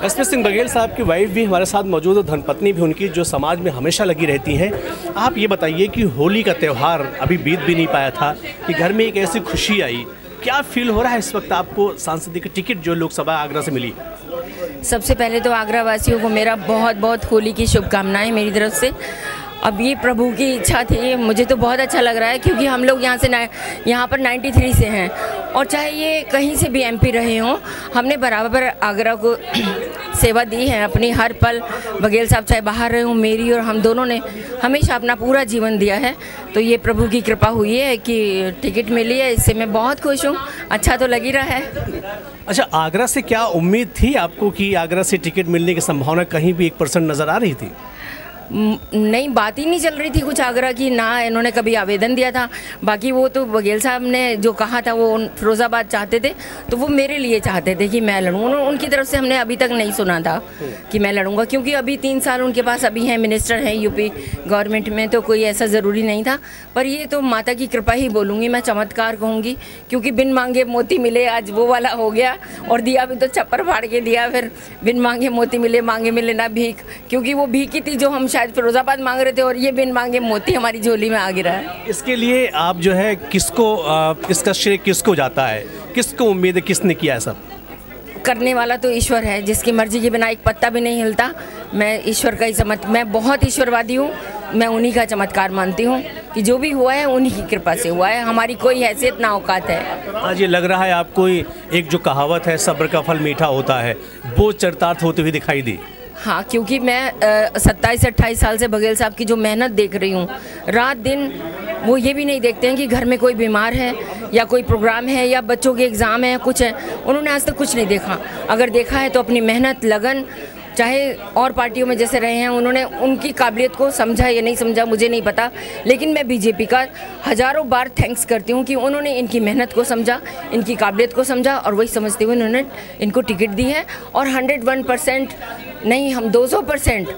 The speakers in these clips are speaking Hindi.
एसपी सिंह बघेल साहब की वाइफ भी हमारे साथ मौजूद है, धर्मपत्नी भी उनकी, जो समाज में हमेशा लगी रहती हैं। आप ये बताइए कि होली का त्यौहार अभी बीत भी नहीं पाया था कि घर में एक ऐसी खुशी आई, क्या फील हो रहा है इस वक्त आपको सांसद की टिकट जो लोकसभा आगरा से मिली? सबसे पहले तो आगरा वासियों को मेरा बहुत बहुत होली की शुभकामनाएं मेरी तरफ से। अब ये प्रभु की इच्छा थी, मुझे तो बहुत अच्छा लग रहा है क्योंकि हम लोग यहाँ पर 93 से हैं और चाहे ये कहीं से भी एमपी रहे हों, हमने बराबर आगरा को सेवा दी है अपनी हर पल। बघेल साहब चाहे बाहर रहे हों, मेरी और हम दोनों ने हमेशा अपना पूरा जीवन दिया है। तो ये प्रभु की कृपा हुई है कि टिकट मिली है, इससे मैं बहुत खुश हूँ। अच्छा तो लग ही रहा है। अच्छा, आगरा से क्या उम्मीद थी आपको कि आगरा से टिकट मिलने की संभावना कहीं भी 1% नज़र आ रही थी? नहीं, बात ही नहीं चल रही थी कुछ आगरा की, ना इन्होंने कभी आवेदन दिया था। बाकी वो तो बघेल साहब ने जो कहा था वो फिरोज़ाबाद चाहते थे, तो वो मेरे लिए चाहते थे कि मैं लड़ूँ। उनकी तरफ से हमने अभी तक नहीं सुना था कि मैं लड़ूंगा, क्योंकि अभी 3 साल उनके पास अभी हैं, मिनिस्टर हैं यूपी गवर्नमेंट में, तो कोई ऐसा ज़रूरी नहीं था। पर ये तो माता की कृपा ही बोलूँगी मैं, चमत्कार कहूँगी, क्योंकि बिन मांगे मोती मिले, आज वो वाला हो गया। और दिया भी तो छप्पर फाड़ के दिया, फिर बिन मांगे मोती मिले, मांगे मिले ना भीख, क्योंकि वो भीख ही थी जो हम शायद फिरोजाबाद मांग रहे थे और ये बिन मांगे मोती हमारी झोली में आ गिरा है। इसके लिए आप जो है किसको, इसका श्रेय किसको जाता है, किसको उम्मीद है, किसने किया है? सब करने वाला तो ईश्वर है, जिसकी मर्जी के बिना एक पत्ता भी नहीं हिलता। मैं ईश्वर का ही मैं बहुत ईश्वरवादी हूँ, मैं उन्हीं का चमत्कार मानती हूँ कि जो भी हुआ है उन्हीं की कृपा से हुआ है, हमारी कोई हैसियत ना औकात है। आज ये लग रहा है आपको एक जो कहावत है सब्र का फल मीठा होता है, वो चरितार्थ होते हुए दिखाई दी? हाँ, क्योंकि मैं 27-28 साल से बघेल साहब की जो मेहनत देख रही हूँ, रात दिन वो ये भी नहीं देखते हैं कि घर में कोई बीमार है या कोई प्रोग्राम है या बच्चों के एग्ज़ाम है, कुछ है। उन्होंने आज तक कुछ नहीं देखा। अगर देखा है तो अपनी मेहनत, लगन, चाहे और पार्टियों में जैसे रहे हैं, उन्होंने उनकी काबिलियत को समझा या नहीं समझा मुझे नहीं पता, लेकिन मैं बीजेपी का हज़ारों बार थैंक्स करती हूँ कि उन्होंने इनकी मेहनत को समझा, इनकी काबिलियत को समझा, और वही समझते हुए उन्होंने इनको टिकट दी है। और 101% नहीं, हम 200%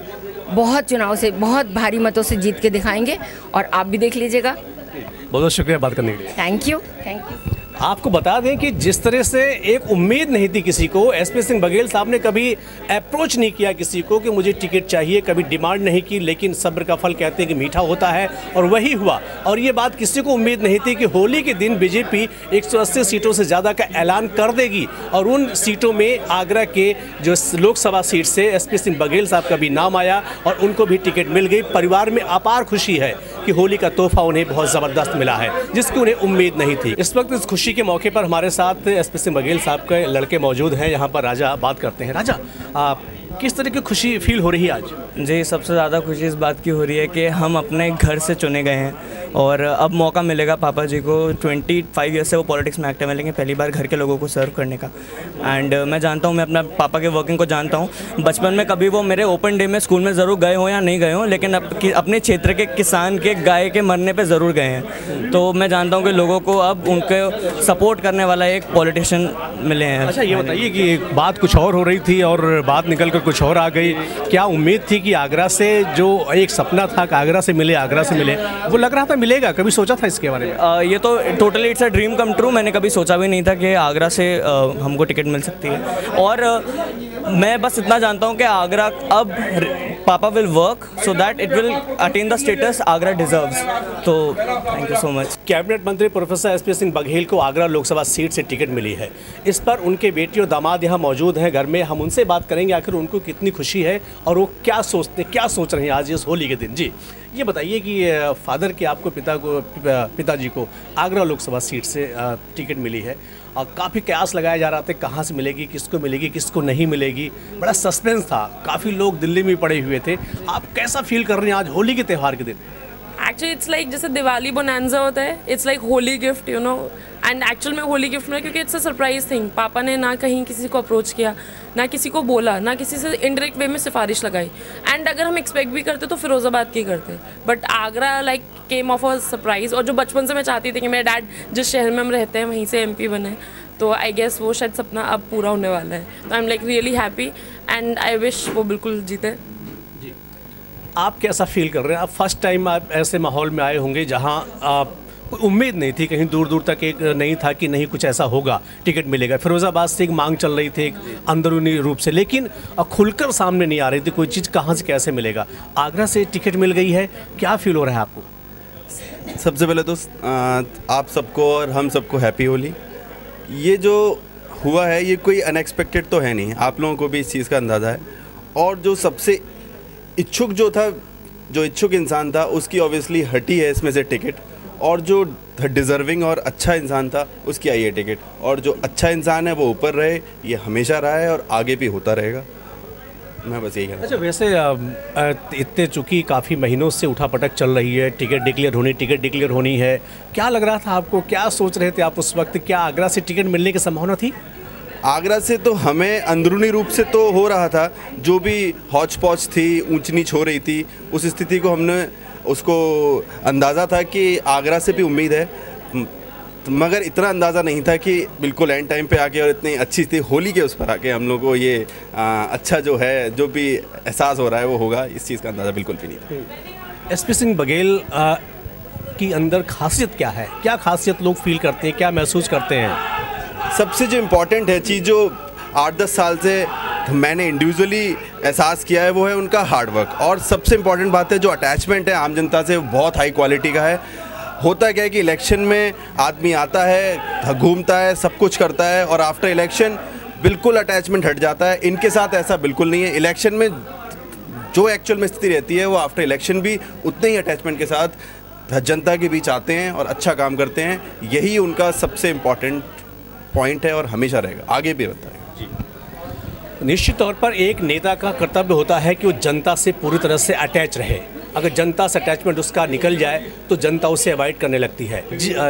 बहुत चुनाव से, बहुत भारी मतों से जीत के दिखाएंगे, और आप भी देख लीजिएगा। बहुत बहुत शुक्रिया बात करने के लिए। Thank you, thank you. आपको बता दें कि जिस तरह से एक उम्मीद नहीं थी किसी को, एसपी सिंह बघेल साहब ने कभी अप्रोच नहीं किया किसी को कि मुझे टिकट चाहिए, कभी डिमांड नहीं की, लेकिन सब्र का फल कहते हैं कि मीठा होता है, और वही हुआ। और ये बात किसी को उम्मीद नहीं थी कि होली के दिन बीजेपी 180 सीटों से ज़्यादा का ऐलान कर देगी, और उन सीटों में आगरा के जो लोकसभा सीट से एसपी सिंह बघेल साहब का भी नाम आया और उनको भी टिकट मिल गई। परिवार में अपार खुशी है कि होली का तोहफा उन्हें बहुत ज़बरदस्त मिला है, जिसकी उन्हें उम्मीद नहीं थी। इस वक्त इस खुशी के मौके पर हमारे साथ एसपी सिंह बघेल साहब के लड़के मौजूद हैं यहाँ पर। राजा, बात करते हैं। राजा, आप किस तरह की खुशी फील हो रही है आज? जी, सबसे ज़्यादा खुशी इस बात की हो रही है कि हम अपने घर से चुने गए हैं और अब मौका मिलेगा पापा जी को। 25 ईयर से वो पॉलिटिक्स में एक्टिव है, लेकिन पहली बार घर के लोगों को सर्व करने का। एंड मैं जानता हूँ, मैं अपना पापा के वर्किंग को जानता हूँ। बचपन में कभी वो मेरे ओपन डे में स्कूल में ज़रूर गए हों या नहीं गए हों, लेकिन अपने क्षेत्र के किसान के गाय के मरने पर ज़रूर गए हैं। तो मैं जानता हूँ कि लोगों को अब उनके सपोर्ट करने वाला एक पॉलिटिशियन मिले हैं। अच्छा, ये बताइए कि बात कुछ और हो रही थी और बात निकल कर कुछ और आ गई। क्या उम्मीद थी कि आगरा से जो एक सपना था कि आगरा से मिले, आगरा से मिले, वो लग रहा था मिलेगा? कभी सोचा था इसके बारे में? ये तो totally it's a dream come true. मैंने कभी सोचा भी नहीं था कि आगरा से हमको टिकट मिल सकती है। और मैं बस इतना जानता हूँ कि आगरा अब पापा will work so that it will attain the status Agra deserves. तो thank you so much. Cabinet मंत्री प्रोफेसर एसपी सिंह बघेल को आगरा लोकसभा सीट से टिकट मिली है। इस पर उनके बेटी और दामाद यहाँ मौजूद हैं घर में। हम उनसे बात करेंगे आखिर उनको कितनी खुशी है और वो क्या सोच रहे हैं आज इस होली के दिन। जी, ये बताइए कि फादर के आपको पिताजी को आगरा लोकसभा सीट से टिकट मिली है और काफ़ी कयास लगाया जा रहा था कहाँ से मिलेगी, किसको नहीं मिलेगी। बड़ा सस्पेंस था, काफ़ी लोग दिल्ली में पड़े हुए थे। आप कैसा फील कर रहे हैं आज होली के त्यौहार के दिन? एक्चुअली इट्स लाइक जैसे दिवाली बोनांजा होता है, it's like holy gift, you know. And actual में होली गिफ्ट में, क्योंकि इट्स अ सरप्राइज थिंग। पापा ने ना कहीं किसी को अप्रोच किया, ना किसी को बोला, ना किसी से इनडायरेक्ट वे में सिफारिश लगाई। एंड अगर हम एक्सपेक्ट भी करते तो फिरोजाबाद की करते, but Agra like came of a surprise. और जो बचपन से मैं चाहती थी कि मेरे डैड जिस शहर में हम रहते हैं वहीं से MP बने, तो आई गेस वो शायद सपना अब पूरा होने वाला है। तो I am like really happy and I wish वो बिल्कुल जीते। आप कैसा फील कर रहे हैं? आप फर्स्ट टाइम आप ऐसे माहौल में आए होंगे जहां आप कोई उम्मीद नहीं थी, कहीं दूर दूर तक एक नहीं था कि नहीं कुछ ऐसा होगा, टिकट मिलेगा। फिरोज़ाबाद से एक मांग चल रही थी एक अंदरूनी रूप से, लेकिन खुलकर सामने नहीं आ रही थी कोई चीज़, कहाँ से कैसे मिलेगा। आगरा से टिकट मिल गई है, क्या फील हो रहा है आपको? सबसे पहले तो आप सबको और हम सबको हैप्पी होली। ये जो हुआ है ये कोई अनएक्सपेक्टेड तो है नहीं, आप लोगों को भी इस चीज़ का अंदाज़ा है। और जो सबसे इच्छुक जो इच्छुक इंसान था उसकी ऑब्वियसली हटी है इसमें से टिकट, और जो डिज़र्विंग और अच्छा इंसान था उसकी आई है टिकट। और जो अच्छा इंसान है वो ऊपर रहे, ये हमेशा रहा है और आगे भी होता रहेगा। मैं बस यही कहना। अच्छा, वैसे इतने चूँकि काफ़ी महीनों से उठापटक चल रही है, टिकट डिक्लेयर होनी है, क्या लग रहा था आपको, क्या सोच रहे थे आप उस वक्त? क्या आगरा से टिकट मिलने की संभावना थी? आगरा से तो हमें अंदरूनी रूप से तो हो रहा था, जो भी हौच पौच थी, ऊंच नीच हो रही थी, उस स्थिति को हमने उसको अंदाज़ा था कि आगरा से भी उम्मीद है, मगर इतना अंदाज़ा नहीं था कि बिल्कुल एंड टाइम पे आके और इतनी अच्छी थी होली के उस पर आके हम लोग को ये अच्छा जो है, जो भी एहसास हो रहा है वो होगा, इस चीज़ का अंदाज़ा बिल्कुल भी नहीं था। एसपी सिंह बघेल की अंदर खासियत क्या है? क्या खासियत लोग फील करते हैं, क्या महसूस करते हैं? सबसे जो इम्पोर्टेंट है चीज़, जो 8-10 साल से मैंने इंडिविजुअली एहसास किया है, वो है उनका हार्डवर्क। और सबसे इम्पॉर्टेंट बात है जो अटैचमेंट है आम जनता से, बहुत हाई क्वालिटी का है। होता क्या है कि इलेक्शन में आदमी आता है, घूमता है, सब कुछ करता है, और आफ्टर इलेक्शन बिल्कुल अटैचमेंट हट जाता है। इनके साथ ऐसा बिल्कुल नहीं है। इलेक्शन में जो एक्चुअल में स्थिति रहती है वो आफ्टर इलेक्शन भी उतने ही अटैचमेंट के साथ जनता के बीच आते हैं और अच्छा काम करते हैं। यही उनका सबसे इम्पॉर्टेंट पॉइंट है और हमेशा रहेगा, आगे भी रहता है। निश्चित तौर पर एक नेता का कर्तव्य होता है कि वो जनता से पूरी तरह से अटैच रहे। अगर जनता से अटैचमेंट उसका निकल जाए तो जनता उसे अवॉइड करने लगती है।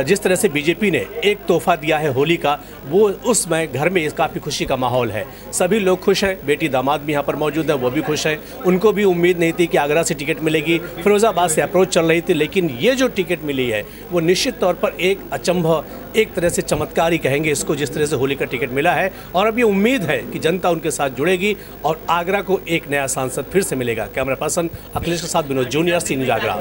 जिस तरह से बीजेपी ने एक तोहफा दिया है होली का, वो उसमें घर में काफ़ी खुशी का माहौल है, सभी लोग खुश हैं। बेटी दामाद भी यहाँ पर मौजूद है, वो भी खुश हैं। उनको भी उम्मीद नहीं थी कि आगरा से टिकट मिलेगी, फिरोज़ाबाद से अप्रोच चल रही थी, लेकिन ये जो टिकट मिली है वो निश्चित तौर पर एक अचंभव, एक तरह से चमत्कार ही कहेंगे इसको, जिस तरह से होली का टिकट मिला है। और अब ये उम्मीद है कि जनता उनके साथ जुड़ेगी और आगरा को एक नया सांसद फिर से मिलेगा। कैमरा पर्सन अखिलेश के साथ विनोद जूनियर, सी न्यूज़ आगरा।